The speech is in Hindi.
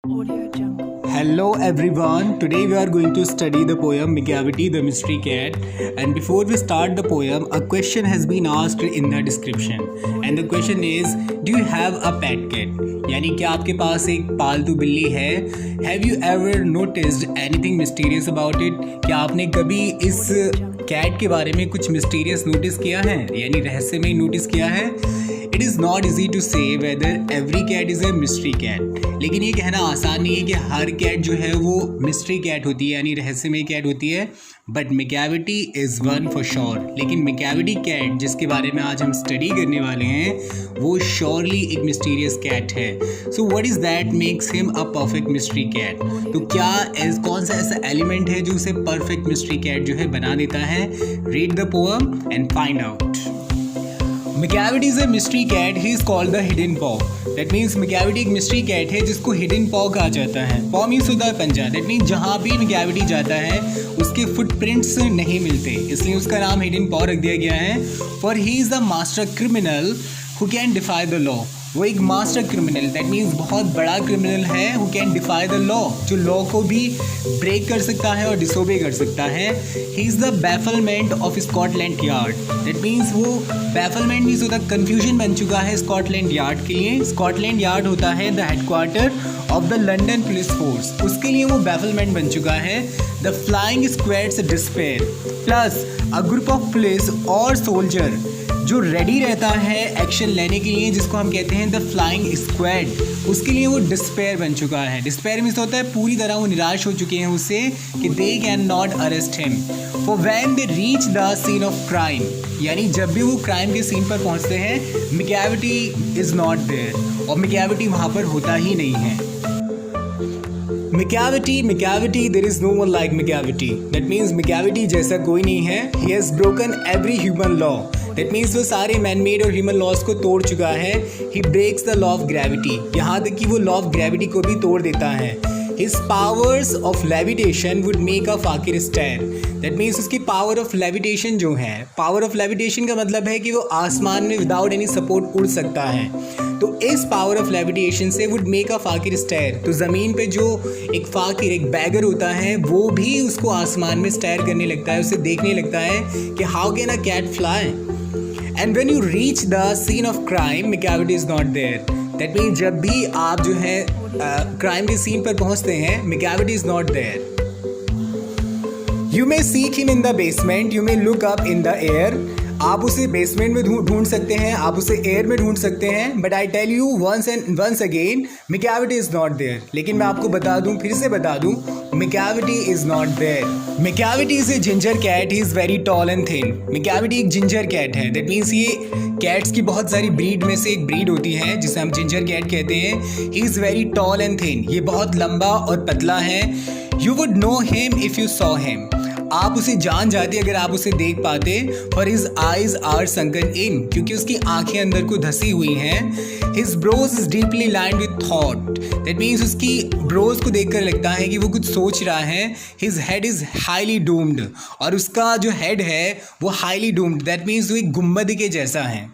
Audio Jungle. Hello everyone, today we are going to study the poem Megawity the Mystery Cat, and before we start the poem a question has been asked in the description and the question is, do you have a pet cat? यानी क्या आपके पास एक पालतू बिल्ली है? Have you ever noticed anything mysterious about it? क्या आपने कभी इस कैट के बारे में कुछ मिस्टीरियस नोटिस किया है, यानी रहस्यमय नोटिस किया है? It is not easy to say whether every cat is a mystery cat, लेकिन ये कहना आसान नहीं है कि हर कैट जो है वो मिस्ट्री कैट होती है, यानी रहस्यमय कैट होती है. But Macavity is one for sure. लेकिन मेकैविटी कैट जिसके बारे में आज हम स्टडी करने वाले हैं वो श्योरली एक मिस्टीरियस कैट है. So what is that makes him a perfect mystery cat? तो क्या कौन सा ऐसा एलिमेंट है जो उसे परफेक्ट मिस्ट्री कैट जो है बना देता है? Read the poem and find out. Megawity is a mystery cat. He is called the hidden paw. That means Megawity एक mystery cat है जिसको hidden paw कहा जाता है. paw means होता है पंजा. That means जहाँ भी Megawity जाता है उसके footprints नहीं मिलते, इसलिए उसका नाम hidden paw रख दिया गया है. For he is the master criminal who can defy the law. वो एक मास्टर क्रिमिनल, दैट मीन्स बहुत बड़ा क्रिमिनल है, who can defy the law, जो लॉ को भी ब्रेक कर सकता है और डिसोबे कर सकता है. He is the bafflement of Scotland Yard. That means वो बैफलमेंट मीन्स होता है कन्फ्यूजन बन चुका है स्कॉटलैंड यार्ड के लिए. स्कॉटलैंड यार्ड होता है the headquarter of the London police force, उसके लिए वो बैफलमेंट बन चुका है. The flying squad's despair plus a group of police और सोल्जर जो रेडी रहता है एक्शन लेने के लिए, जिसको हम कहते हैं द फ्लाइंग स्क्वाड, उसके लिए वो डिस्पेयर बन चुका है. डिस्पेयर मीन्स होता है पूरी तरह वो निराश हो चुके हैं उससे कि they can not arrest him. For when they reach the scene of crime, यानी जब भी वो क्राइम के सीन पर पहुंचते हैं मेकैविटी इज़ नॉट देयर, और मेकैविटी वहाँ पर होता ही नहीं है. Megawity, there is no one like Megawity. That means Megawity जैसा कोई नहीं है. He has broken every human law. That means वो सारे मैन मेड और ह्यूमन लॉज को तोड़ चुका है. He breaks the law of gravity. यहाँ तक कि वो लॉ ऑफ ग्रेविटी को भी तोड़ देता है. His powers of levitation would make a fakir stare. That means उसकी पावर ऑफ लेविटेशन जो है, पावर ऑफ लेविटेशन का मतलब है कि वो आसमान में विदाउट एनी सपोर्ट उड़ सकता है. तो इस पावर ऑफ लेविटेशन से would make a fakir stare. तो ज़मीन पे जो एक फाकिर, एक बैगर होता है, वो भी उसको आसमान में स्टेयर करने लगता है, उसे देखने लगता है कि how can a cat fly. And when you reach the scene of crime Macavity is not there. That means जब भी आप जो है क्राइम के सीन पर पहुंचते हैं Macavity is not there. You may seek him in the basement, you may look up in the air. आप उसे बेसमेंट में ढूंढ सकते हैं, आप उसे एयर में ढूंढ सकते हैं. But I tell you once again Macavity is not there. लेकिन मैं आपको बता दूं, फिर से बता दूं, Macavity is not there. Macavity is a ginger cat. He is very tall and thin. Macavity एक जिंजर कैट है. दैट मीन्स ये कैट्स की बहुत सारी ब्रीड में से एक ब्रीड होती है जिसे हम जिंजर कैट कहते हैं. He is very tall and thin. ये बहुत लंबा और पतला है. You would know him if you saw him. आप उसे जान जाते अगर आप उसे देख पाते. For his eyes are sunken in, क्योंकि उसकी आंखें अंदर को धसी हुई हैं. His brows is deeply lined with thought. That means उसकी ब्रोज को देखकर लगता है कि वो कुछ सोच रहा है. His head is highly doomed, और उसका जो हेड है वो हाईली डूम्ड. दैट मीन्स वो एक गुम्बद के जैसा है.